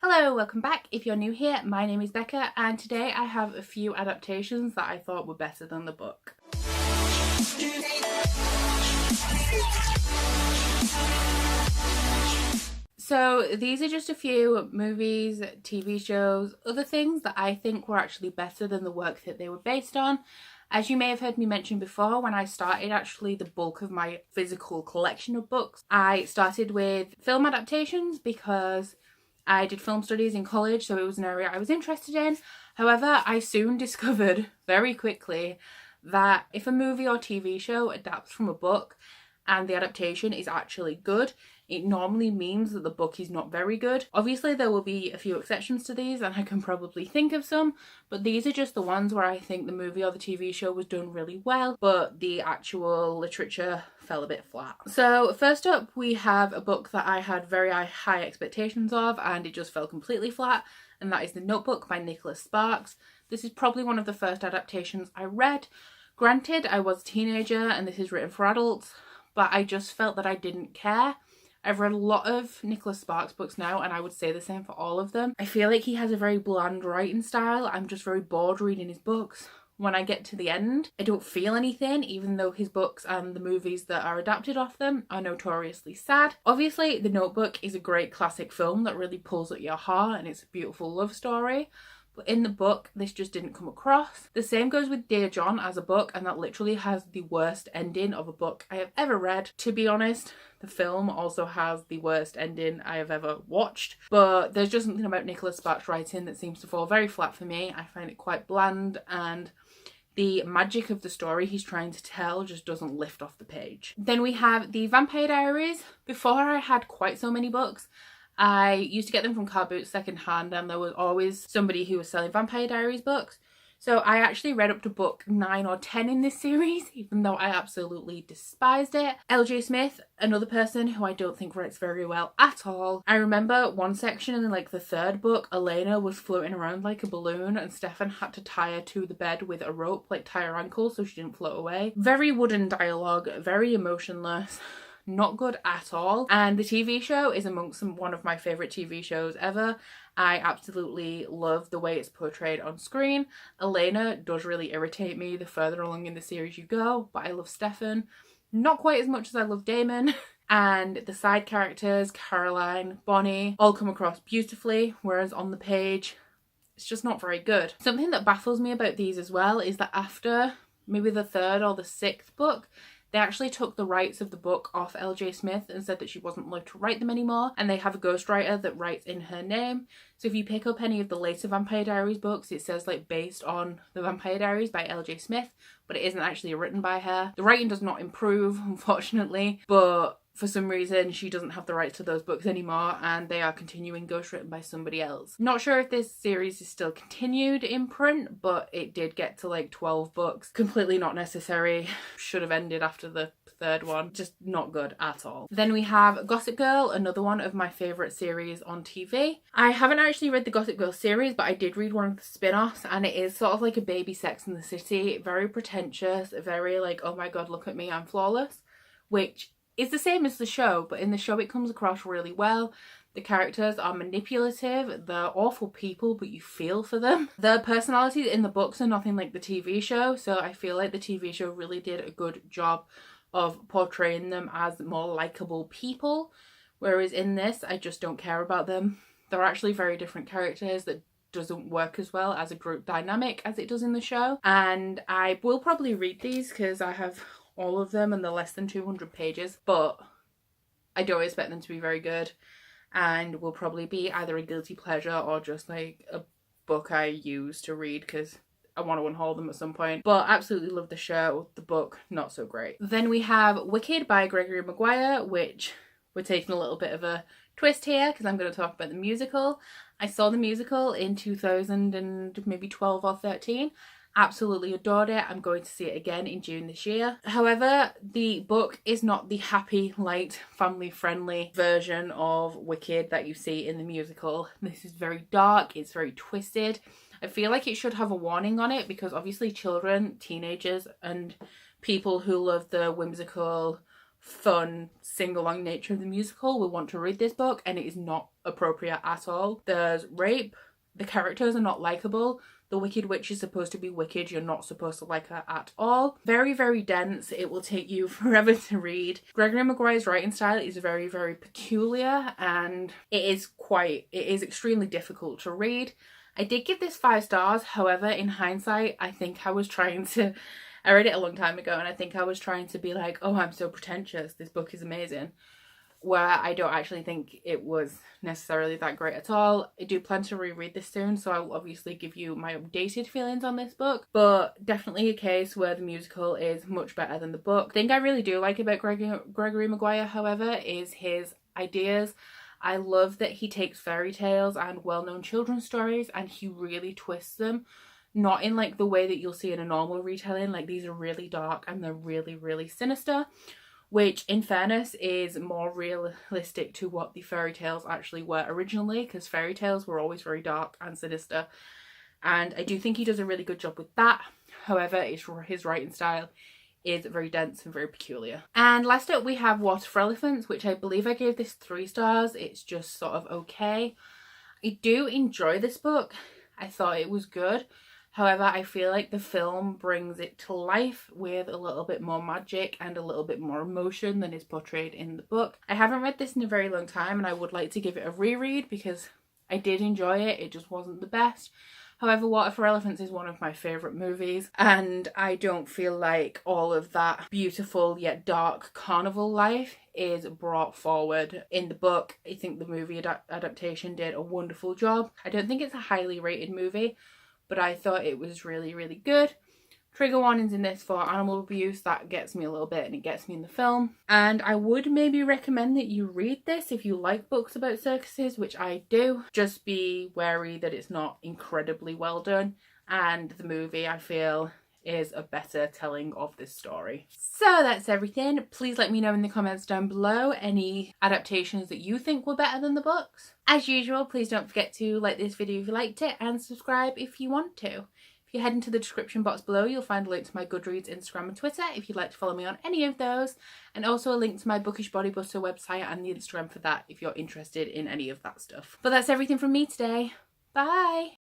Hello, welcome back. If you're new here, my name is Becca and today I have a few adaptations that I thought were better than the book. So these are just a few movies, TV shows, other things that I think were actually better than the work that they were based on. As you may have heard me mention before, when I started actually the bulk of my physical collection of books, I started with film adaptations because I did film studies in college, so it was an area I was interested in. However, I soon discovered very quickly that if a movie or TV show adapts from a book and the adaptation is actually good, it normally means that the book is not very good. Obviously, there will be a few exceptions to these, and I can probably think of some, but these are just the ones where I think the movie or the TV show was done really well, but the actual literature fell a bit flat. So first up, we have a book that I had very high expectations of, and it just fell completely flat, and that is The Notebook by Nicholas Sparks. This is probably one of the first adaptations I read. Granted, I was a teenager, and this is written for adults, but I just felt that I didn't care. I've read a lot of Nicholas Sparks books now, and I would say the same for all of them. I feel like he has a very bland writing style. I'm just very bored reading his books. When I get to the end, I don't feel anything, even though his books and the movies that are adapted off them are notoriously sad. Obviously, The Notebook is a great classic film that really pulls at your heart, and it's a beautiful love story. But in the book, this just didn't come across. The same goes with Dear John as a book, and that literally has the worst ending of a book I have ever read. To be honest, the film also has the worst ending I have ever watched. But there's just something about Nicholas Sparks' writing that seems to fall very flat for me. I find it quite bland, and the magic of the story he's trying to tell just doesn't lift off the page. Then we have the Vampire Diaries. Before I had quite so many books, I used to get them from car boots second hand, and there was always somebody who was selling Vampire Diaries books. So I actually read up to book 9 or 10 in this series, even though I absolutely despised it. LJ Smith, another person who I don't think writes very well at all. I remember one section in like the third book, Elena was floating around like a balloon and Stefan had to tie her to the bed with a rope, like tie her ankle so she didn't float away. Very wooden dialogue, very emotionless. Not good at all. And the TV show is amongst one of my favourite TV shows ever. I absolutely love the way it's portrayed on screen. Elena does really irritate me the further along in the series you go, but I love Stefan. Not quite as much as I love Damon. And the side characters, Caroline, Bonnie, all come across beautifully, whereas on the page, it's just not very good. Something that baffles me about these as well is that after maybe the third or the sixth book, they actually took the rights of the book off LJ Smith and said that she wasn't allowed to write them anymore, and they have a ghostwriter that writes in her name. So if you pick up any of the later Vampire Diaries books, it says like based on the Vampire Diaries by LJ Smith, but it isn't actually written by her. The writing does not improve, unfortunately, but for some reason she doesn't have the rights to those books anymore, and they are continuing ghostwritten by somebody else. Not sure if this series is still continued in print, but it did get to like 12 books. Completely not necessary. Should have ended after the third one. Just not good at all. Then we have Gossip Girl, another one of my favourite series on TV. I haven't actually read the Gossip Girl series, but I did read one of the spin-offs, and it is sort of like a baby Sex and the City. Very pretentious, very like, oh my god, look at me, I'm flawless, which is the same as the show, but in the show it comes across really well. The characters are manipulative, they're awful people, but you feel for them. The personalities in the books are nothing like the TV show, so I feel like the TV show really did a good job of portraying them as more likeable people, whereas in this, I just don't care about them. They're actually very different characters that doesn't work as well as a group dynamic as it does in the show. And I will probably read these because I have all of them and they're less than 200 pages, but I don't expect them to be very good and will probably be either a guilty pleasure or just like a book I use to read because I want to unhaul them at some point. But absolutely love the show. The book, not so great. Then we have Wicked by Gregory Maguire, which we're taking a little bit of a twist here because I'm going to talk about the musical. I saw the musical in 2000 and maybe 12 or 13. Absolutely adored it. I'm going to see it again in June this year. However, the book is not the happy, light, family-friendly version of Wicked that you see in the musical. This is very dark, it's very twisted. I feel like it should have a warning on it because obviously children, teenagers, and people who love the whimsical, fun sing-along nature of the musical will want to read this book, and it is not appropriate at all. There's rape, the characters are not likable, the Wicked Witch is supposed to be wicked, you're not supposed to like her at all. Very, very dense, it will take you forever to read. Gregory Maguire's writing style is very, very peculiar, and it is extremely difficult to read. I did give this 5 stars, however, in hindsight, I think I was trying to, I read it a long time ago, and I think I was trying to be like, oh, I'm so pretentious, this book is amazing. Where I don't actually think it was necessarily that great at all. I do plan to reread this soon, so I will obviously give you my updated feelings on this book, but definitely a case where the musical is much better than the book. The thing I really do like about Gregory Maguire, however, is his ideas. I love that he takes fairy tales and well-known children's stories and he really twists them. Not in like the way that you'll see in a normal retelling, like these are really dark and they're really, really sinister, which in fairness is more realistic to what the fairy tales actually were originally, because fairy tales were always very dark and sinister, and I do think he does a really good job with that. However, his writing style is very dense and very peculiar. And last up we have Water for Elephants, which I believe I gave this 3 stars. It's just sort of okay. I do enjoy this book. I thought it was good. However, I feel like the film brings it to life with a little bit more magic and a little bit more emotion than is portrayed in the book. I haven't read this in a very long time and I would like to give it a reread because I did enjoy it. It just wasn't the best. However, Water for Elephants is one of my favourite movies, and I don't feel like all of that beautiful yet dark carnival life is brought forward in the book. I think the movie adaptation did a wonderful job. I don't think it's a highly rated movie, but I thought it was really, really good. Trigger warnings in this for animal abuse, that gets me a little bit and it gets me in the film. And I would maybe recommend that you read this if you like books about circuses, which I do. Just be wary that it's not incredibly well done, and the movie, I feel, is a better telling of this story. So that's everything. Please let me know in the comments down below any adaptations that you think were better than the books. As usual, please don't forget to like this video if you liked it and subscribe if you want to. If you head into the description box below, you'll find a link to my Goodreads, Instagram and Twitter if you'd like to follow me on any of those, and also a link to my Bookish Body Butter website and the Instagram for that if you're interested in any of that stuff. But that's everything from me today. Bye!